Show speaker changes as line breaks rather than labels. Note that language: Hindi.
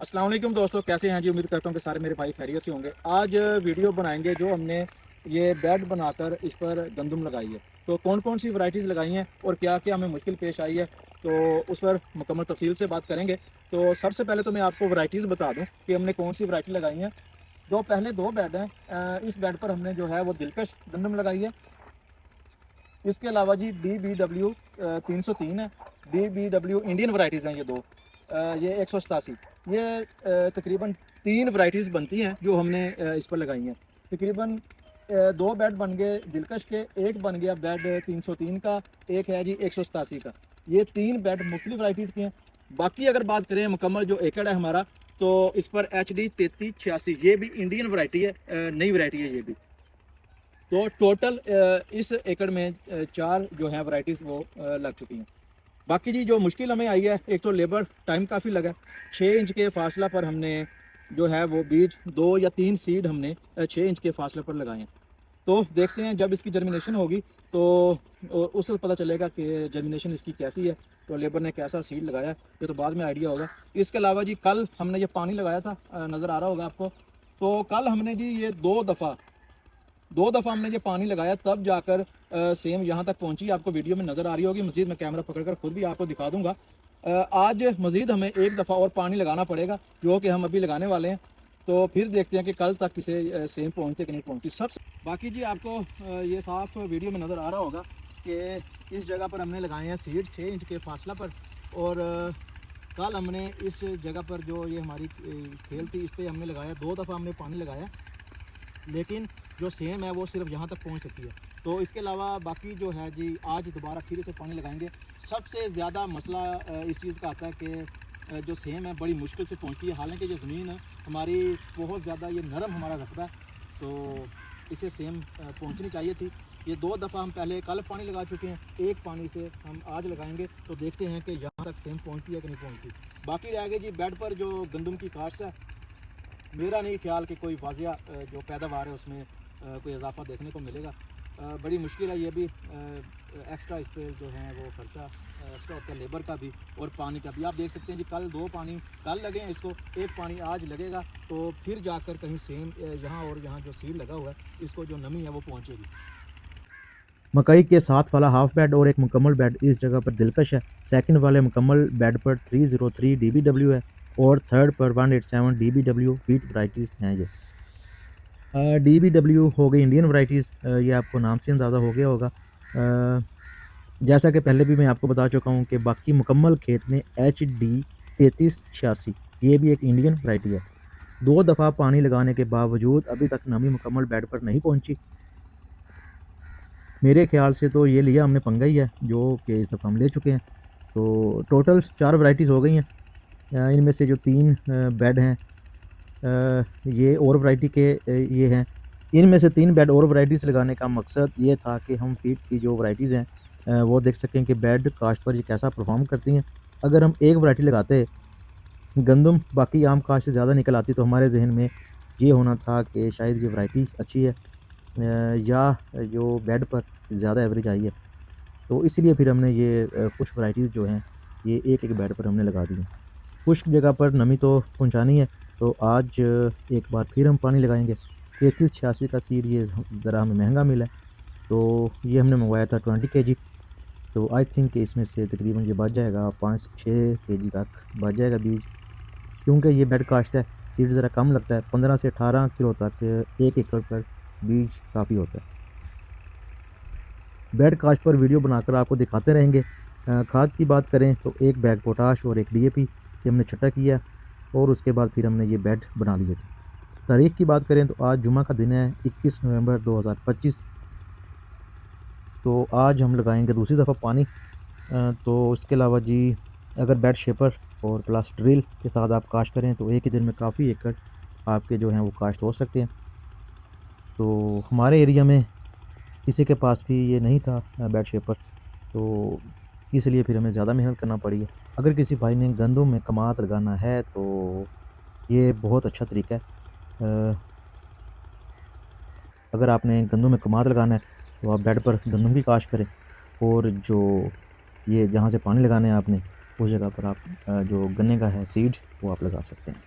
अस्सलाम वालेकुम दोस्तों, कैसे हैं जी। उम्मीद करता हूँ कि सारे मेरे भाई खैरियत से होंगे। आज वीडियो बनाएंगे जो हमने ये बेड बनाकर इस पर गंदम लगाई है। तो कौन कौन सी वैरायटीज़ लगाई हैं और क्या क्या हमें मुश्किल पेश आई है, तो उस पर मुकम्मल तफसील से बात करेंगे। तो सबसे पहले तो मैं आपको वैरायटीज़ बता दूँ कि हमने कौन सी वैरायटी लगाई है। पहले दो बेड हैं। इस बेड पर हमने जो है वो दिलकश गंदम लगाई है। इसके अलावा जी DBW 303 है। DBW इंडियन वैरायटीज़ हैं ये दो। ये 187, ये तकरीबन तीन वैरायटीज़ बनती हैं जो हमने इस पर लगाई हैं। तकरीबन दो बेड बन गए दिलकश के, एक बन गया बेड 303 का, एक है जी 187 का। ये तीन बेड मुख्तलिफ वैरायटीज़ के हैं। बाकी अगर बात करें मुकम्मल जो एकड़ है हमारा, तो इस पर HD 3386, ये भी इंडियन वैरायटी है, नई वैरायटी है ये भी। तो टोटल इस एकड़ में चार जो है वैरायटीज़ वो लग चुकी हैं। बाकी जी जो मुश्किल हमें आई है, एक तो लेबर टाइम काफ़ी लगा। 6 इंच के फासला पर हमने जो है वो बीज, 2 या 3 सीड हमने 6 इंच के फासले पर लगाए हैं। तो देखते हैं जब इसकी जर्मिनेशन होगी तो उस वक्त पता चलेगा कि जर्मिनेशन इसकी कैसी है, तो लेबर ने कैसा सीड लगाया, ये तो बाद में आइडिया होगा। इसके अलावा जी कल हमने ये पानी लगाया था, नज़र आ रहा होगा आपको। तो कल हमने जी ये दो दफ़ा हमने ये पानी लगाया, तब जाकर सेम यहाँ तक पहुँची। आपको वीडियो में नज़र आ रही होगी, मज़ीद मैं कैमरा पकड़कर खुद भी आपको दिखा दूँगा। आज मज़ीद हमें एक दफ़ा और पानी लगाना पड़ेगा, जो कि हम अभी लगाने वाले हैं। तो फिर देखते हैं कि कल तक इसे सेम पहुँचते कि नहीं पहुँचती। सब बाकी जी आपको ये साफ वीडियो में नज़र आ रहा होगा कि इस जगह पर हमने लगाए हैं सीड 6 इंच के फासला पर। और कल हमने इस जगह पर जो ये हमारी खेल थी, इस पर हमने लगाया, दो दफ़ा हमने पानी लगाया, लेकिन जो सेम है वो सिर्फ यहाँ तक पहुँच सकी है। तो इसके अलावा बाकी जो है जी, आज दोबारा फिर इसे पानी लगाएंगे। सबसे ज़्यादा मसला इस चीज़ का आता है कि जो सेम है बड़ी मुश्किल से पहुँचती है। हालांकि ये ज़मीन है हमारी बहुत ज़्यादा, ये नरम हमारा रकबा है, तो इसे सेम पहुँचनी चाहिए थी। ये दो दफ़ा हम पहले कल पानी लगा चुके हैं, एक पानी से हम आज लगाएंगे, तो देखते हैं कि यहाँ तक सेम पहुँचती है कि नहीं पहुँचती। बाकी रह गए जी बेड पर जो गंदम की काश्त है, मेरा नहीं ख्याल कि कोई वाजिया जो पैदावार है उसमें कोई इजाफा देखने को मिलेगा। बड़ी मुश्किल है ये भी। एक्स्ट्रा इस पर जो है वो खर्चा एक्स्ट्रा होता है, लेबर का भी और पानी का भी। आप देख सकते हैं जी, कल दो पानी कल लगे हैं इसको, एक पानी आज लगेगा, तो फिर जाकर कहीं सेम यहाँ और यहाँ जो सीड लगा हुआ है इसको जो नमी है वो पहुँचेगी।
मकई के साथ वाला हाफ बेड और एक मुकम्मल बेड इस जगह पर दिलकश है। सेकंड वाले मुकम्मल बेड पर 303 DBW है और थर्ड पर 187 DBW बीट वराइटीज़ हैं ये। DBW हो गई इंडियन वराइटीज़, ये आपको नाम से अंदाज़ा हो गया होगा। जैसा कि पहले भी मैं आपको बता चुका हूँ कि बाकी मुकम्मल खेत में HD 3386 ये भी एक इंडियन वराइटी है। दो दफ़ा पानी लगाने के बावजूद अभी तक नमी मुकम्मल बेड पर नहीं पहुँची। मेरे ख्याल से तो ये लिया हमने पंगा ही है, जो कि इस दफ़ा हम ले चुके हैं। तो टोटल 4 वैराइटीज़ हो गई हैं। इनमें से जो 3 बेड हैं, ये और वैरायटी के ये हैं। इनमें से 3 बेड और वैराइटीज़ लगाने का मकसद ये था कि हम फीड की जो वैराइटीज़ हैं वो देख सकें कि बेड काश्त पर ये कैसा परफॉर्म करती हैं। अगर हम एक वैरायटी लगाते गंदम बाकी आम काश्त से ज़्यादा निकल आती, तो हमारे जहन में ये होना था कि शायद ये वैरायटी अच्छी है, या जो बेड पर ज़्यादा एवरेज आई है। तो इसीलिए फिर हमने ये कुछ वैराइटीज़ जो हैं ये एक-एक बेड पर हमने लगा दी हैं। खुश्क जगह पर नमी तो पहुँचानी है, तो आज एक बार फिर हम पानी लगाएँगे। 3386 का सीड ये ज़रा हमें महँगा मिला है, तो ये हमने मँगवाया था 20 केजी। तो आई थिंक कि इसमें से तकरीबन ये बच जाएगा 5-6 केजी तक बच जाएगा बीज, क्योंकि ये बेड कास्ट है, सीड ज़रा कम लगता है। 15 से 18 किलो तक 1 एकड़ पर बीज काफ़ी होता है। बेड कास्ट पर वीडियो बनाकर आपको दिखाते रहेंगे। खाद की बात करें तो 1 बैग पोटाश और 1 DAP ये हमने छटा किया, और उसके बाद फिर हमने ये बेड बना लिए थे। तारीख़ की बात करें तो आज जुमा का दिन है, 21 नवंबर 2025। तो आज हम लगाएंगे दूसरी दफ़ा पानी। तो इसके अलावा जी, अगर बेड शेपर और प्लस ड्रिल के साथ आप काश्त करें तो एक ही दिन में काफ़ी एकड़ आपके जो हैं वो काश्त हो सकते हैं। तो हमारे एरिया में किसी के पास भी ये नहीं था बेड शेपर, तो इसलिए फिर हमें ज़्यादा मेहनत करना पड़ी है। अगर किसी भाई ने गंदों में कमाद लगाना है तो ये बहुत अच्छा तरीका है। अगर आपने गंदों में कमाद लगाना है तो आप बेड पर गंदम की काश्त करें, और जो ये जहाँ से पानी लगाना है आपने, उस जगह पर आप जो गन्ने का है सीड वो आप लगा सकते हैं।